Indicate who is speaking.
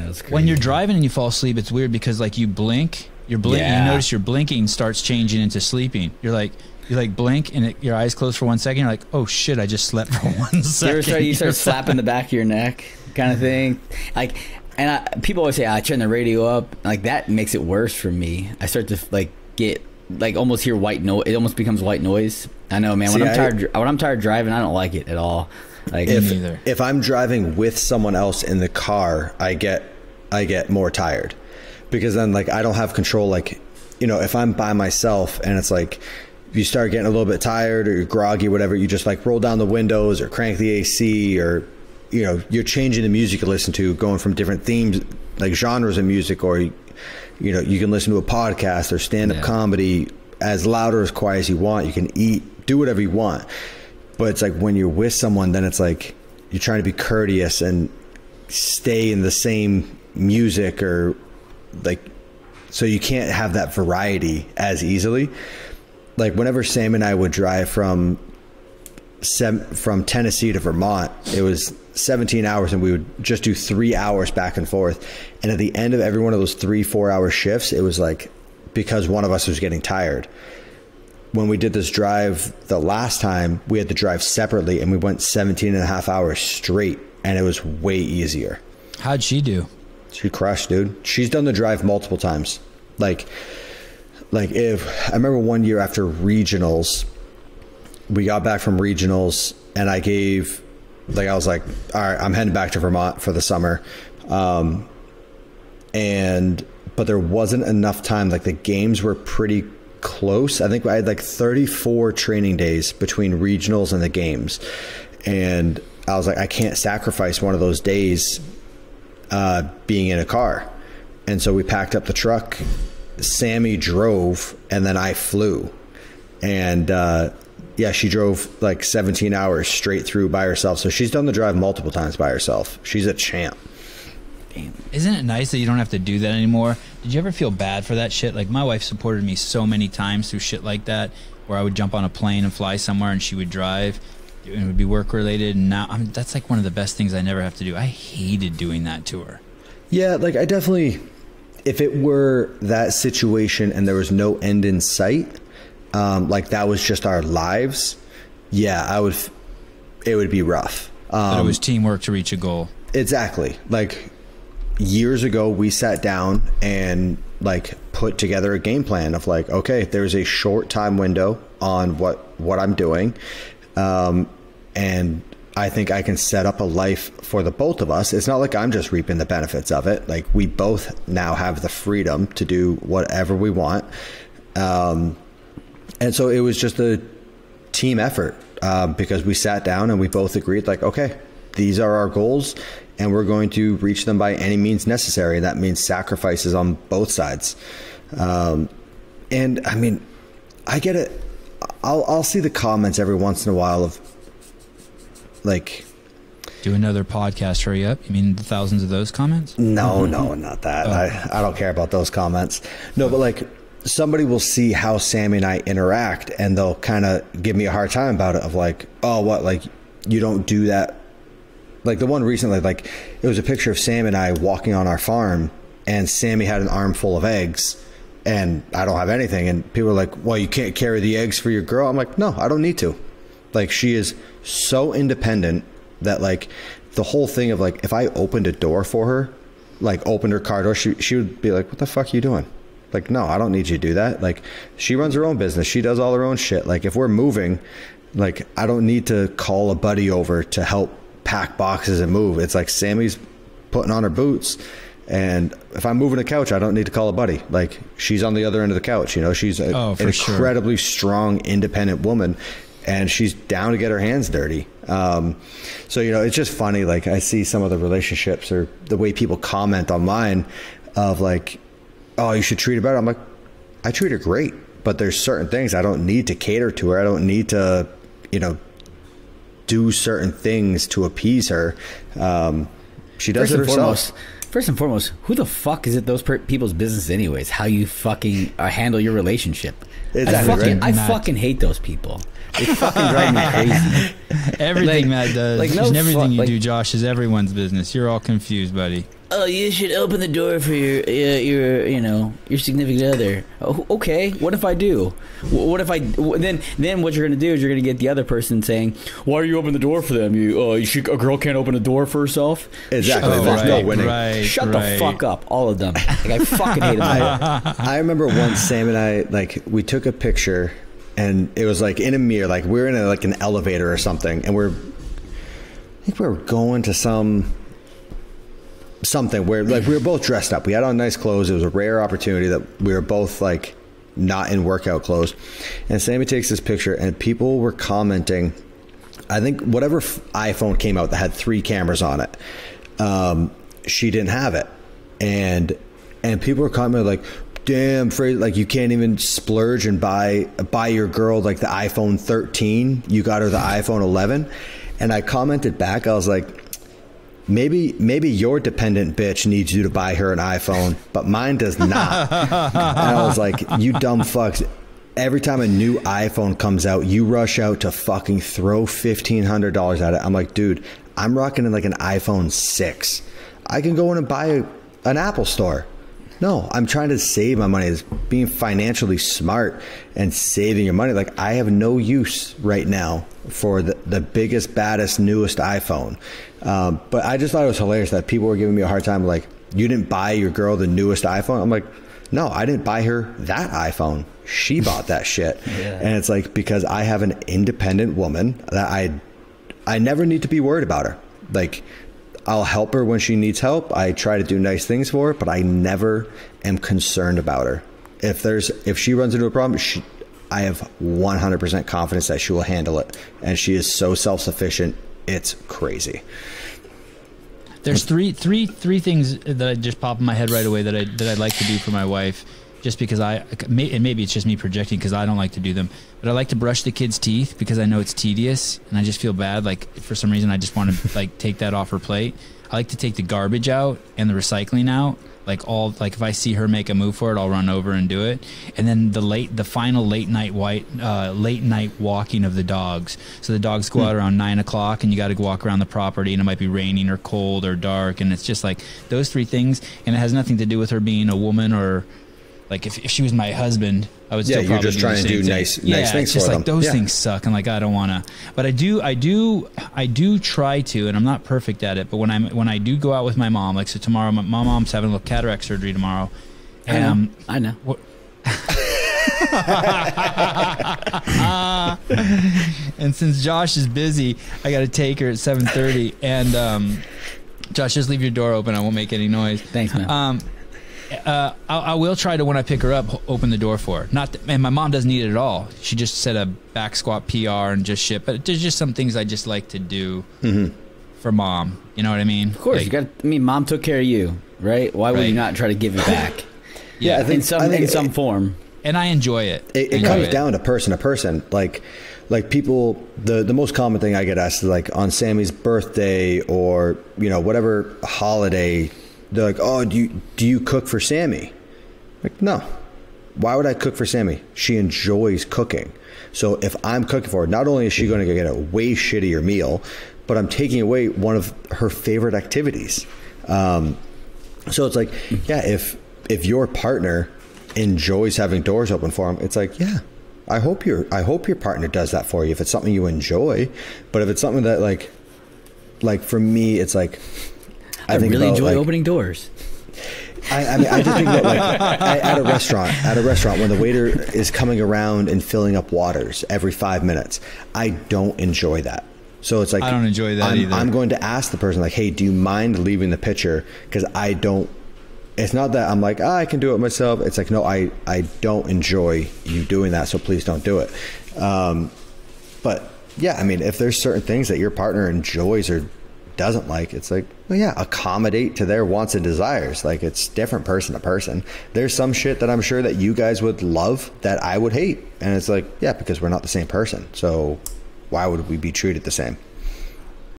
Speaker 1: that's crazy.
Speaker 2: When you're driving and you fall asleep, it's weird because like you blink, you notice your blinking starts changing into sleeping. You blink and your eyes close for 1 second. You're like, oh shit, I just slept for 1 second.
Speaker 1: You start slapping the back of your neck, kind of thing. Like, and people always say, I turn the radio up. Like that makes it worse for me. I start to like get like almost hear white noise. It almost becomes white noise. I know, man. When I'm tired driving, I don't like it at all. Like
Speaker 3: if I'm driving with someone else in the car, I get more tired because then like I don't have control. Like, you know, if I'm by myself and it's like you start getting a little bit tired or you're groggy, whatever, you just like roll down the windows or crank the AC, or you know, you're changing the music you listen to, going from different themes, like genres of music, or you know, you can listen to a podcast or stand-up comedy as loud or as quiet as you want. You can eat, do whatever you want. But it's like when you're with someone, then it's like you're trying to be courteous and stay in the same music, or like, so you can't have that variety as easily. Like whenever Sam and I would drive from Tennessee to Vermont, it was 17 hours and we would just do 3 hours back and forth. And at the end of every one of those 3-4 hour shifts, it was like, because one of us was getting tired. When we did this drive the last time, we had to drive separately and we went 17 and a half hours straight, and it was way easier.
Speaker 2: How'd she do?
Speaker 3: She crushed, dude. She's done the drive multiple times. Like if I remember one year after regionals, we got back from regionals and I was like, all right, I'm heading back to Vermont for the summer. But there wasn't enough time. Like the games were pretty close. I think I had like 34 training days between regionals and the games. And I was like, I can't sacrifice one of those days being in a car. And so we packed up the truck. Sammy drove and then I flew. And she drove like 17 hours straight through by herself. So she's done the drive multiple times by herself. She's a champ.
Speaker 2: Damn. Isn't it nice that you don't have to do that anymore? Did you ever feel bad for that shit? Like my wife supported me so many times through shit like that, where I would jump on a plane and fly somewhere and she would drive. And it would be work related. And now that's like one of the best things I never have to do. I hated doing that to her. Yeah,
Speaker 3: like I definitely, if it were that situation and there was no end in sight, like that was just our lives, it would be rough.
Speaker 2: But it was teamwork to reach a goal.
Speaker 3: Exactly. Like years ago, we sat down and like put together a game plan of like, okay, there's a short time window on what I'm doing. And I think I can set up a life for the both of us. It's not like I'm just reaping the benefits of it. Like we both now have the freedom to do whatever we want. And so it was just a team effort, because we sat down and we both agreed like, okay, these are our goals and we're going to reach them by any means necessary. That means sacrifices on both sides. And I mean, I get it. I'll see the comments every once in a while of like,
Speaker 2: do another podcast, hurry up. You mean the thousands of those comments?
Speaker 3: No, not that. I don't care about those comments. No, but like somebody will see how Sammy and I interact and they'll kind of give me a hard time about it, of like, oh, what, like you don't do that. Like the one recently, like it was a picture of Sam and I walking on our farm and Sammy had an armful of eggs and I don't have anything. And people are like, well, you can't carry the eggs for your girl. I'm like, no, I don't need to. Like she is so independent that like the whole thing of like, if I opened a door for her, like opened her car door, she would be like, what the fuck are you doing? Like, no, I don't need you to do that. Like she runs her own business. She does all her own shit. Like if we're moving, like I don't need to call a buddy over to help pack boxes and move. It's like Sammy's putting on her boots. And if I'm moving a couch, I don't need to call a buddy. Like she's on the other end of the couch. You know, she's an incredibly strong, independent woman. And she's down to get her hands dirty. So, you know, it's just funny. Like I see some of the relationships or the way people comment online of like, oh, you should treat her better. I'm like, I treat her great, but there's certain things I don't need to cater to her. I don't need to, you know, do certain things to appease her. She does it herself.
Speaker 1: First and foremost, who the fuck is it those people's business anyways? How you fucking handle your relationship.
Speaker 3: Exactly,
Speaker 1: I fucking hate those people. They fucking drive me crazy.
Speaker 2: Everything Matt does,
Speaker 1: like,
Speaker 2: everything you do, Josh, is everyone's business. You're all confused, buddy.
Speaker 1: oh, you should open the door for your significant other. Oh, okay. What if I do? What if I then what you're gonna do is you're gonna get the other person saying, why are you opening the door for them? A girl can't open a door for herself.
Speaker 3: Exactly. There's no winning.
Speaker 1: Shut the fuck up, all of them. Like, I fucking hate them.
Speaker 3: I remember once Sam and I, like, we took a picture, and it was like in a mirror, like we were in an elevator or something, and I think we were going to something where, like, we were both dressed up. We had on nice clothes. It was a rare opportunity that we were both, like, not in workout clothes. And Sammy takes this picture, and people were commenting. I think whatever iPhone came out that had 3 cameras on it, she didn't have it. And people were commenting like, damn, Fraser, like, you can't even splurge and buy your girl, like, the iPhone 13. You got her the iPhone 11. And I commented back, I was like, maybe your dependent bitch needs you to buy her an iPhone, but mine does not. And I was like, you dumb fucks. Every time a new iPhone comes out, you rush out to fucking throw $1,500 at it. I'm like, dude, I'm rocking in like an iPhone 6. I can go in and buy an Apple store. No, I'm trying to save my money. It's being financially smart and saving your money. Like, I have no use right now for the biggest, baddest, newest iPhone. But I just thought it was hilarious that people were giving me a hard time. Like, you didn't buy your girl the newest iPhone? I'm like, no, I didn't buy her that iPhone. She bought that shit. Yeah. And it's like, because I have an independent woman that I never need to be worried about her. Like, I'll help her when she needs help. I try to do nice things for her, but I never am concerned about her. If she runs into a problem, I have 100% confidence that she will handle it. And she is so self-sufficient. It's crazy.
Speaker 2: There's three things that just pop in my head right away that I'd like to do for my wife, just because and maybe it's just me projecting because I don't like to do them, but I like to brush the kids' teeth because I know it's tedious and I just feel bad. Like, for some reason, I just want to like take that off her plate. I like to take the garbage out and the recycling out. Like, if I see her make a move for it, I'll run over and do it. And then the final late night walking of the dogs. So the dogs go out around 9 o'clock, and you got to walk around the property, and it might be raining or cold or dark, and it's just like those 3 things. And it has nothing to do with her being a woman, or like if she was my husband, I would still probably
Speaker 3: just trying to do nice things
Speaker 2: it's just
Speaker 3: for
Speaker 2: like
Speaker 3: them.
Speaker 2: Those things suck, and like I don't want to. But I do try to, and I'm not perfect at it. But when I do go out with my mom, like, so tomorrow, my mom's having a little cataract surgery tomorrow. And,
Speaker 1: I know.
Speaker 2: And since Josh is busy, I got to take her at 7:30. And Josh, just leave your door open. I won't make any noise.
Speaker 1: Thanks, man.
Speaker 2: I will try to, when I pick her up, open the door for her. And my mom doesn't need it at all. She just said a back squat PR and just shit. But there's just some things I just like to do for mom. You know what I mean?
Speaker 1: Of course,
Speaker 2: like,
Speaker 1: mom took care of you, right? Why would you not try to give it back?
Speaker 3: Yeah, I think
Speaker 1: in some form.
Speaker 2: And I enjoy it.
Speaker 3: It comes down to person to person. Like people, the most common thing I get asked is, like, on Sammy's birthday or, whatever holiday, they're like, oh, do you cook for Sammy? Like, no. Why would I cook for Sammy? She enjoys cooking. So if I'm cooking for her, not only is she going to get a way shittier meal, but I'm taking away one of her favorite activities. So it's like, yeah, if your partner enjoys having doors open for him, it's like, yeah, I hope your partner does that for you if it's something you enjoy. But if it's something that, like for me, it's like,
Speaker 1: I really enjoy opening doors.
Speaker 3: I mean, I just think that, like, at a restaurant, when the waiter is coming around and filling up waters every 5 minutes, I don't enjoy that. So it's like,
Speaker 2: I don't enjoy that either.
Speaker 3: I'm going to ask the person, like, hey, do you mind leaving the pitcher? Because I don't. It's not that I'm like, I can do it myself. It's like, no, I don't enjoy you doing that, so please don't do it. But yeah, I mean, if there's certain things that your partner enjoys or doesn't like, it's like, well, yeah, accommodate to their wants and desires. Like, it's different person to person. There's some shit that I'm sure that you guys would love that I would hate, and it's like, yeah, because we're not the same person, so why would we be treated the same?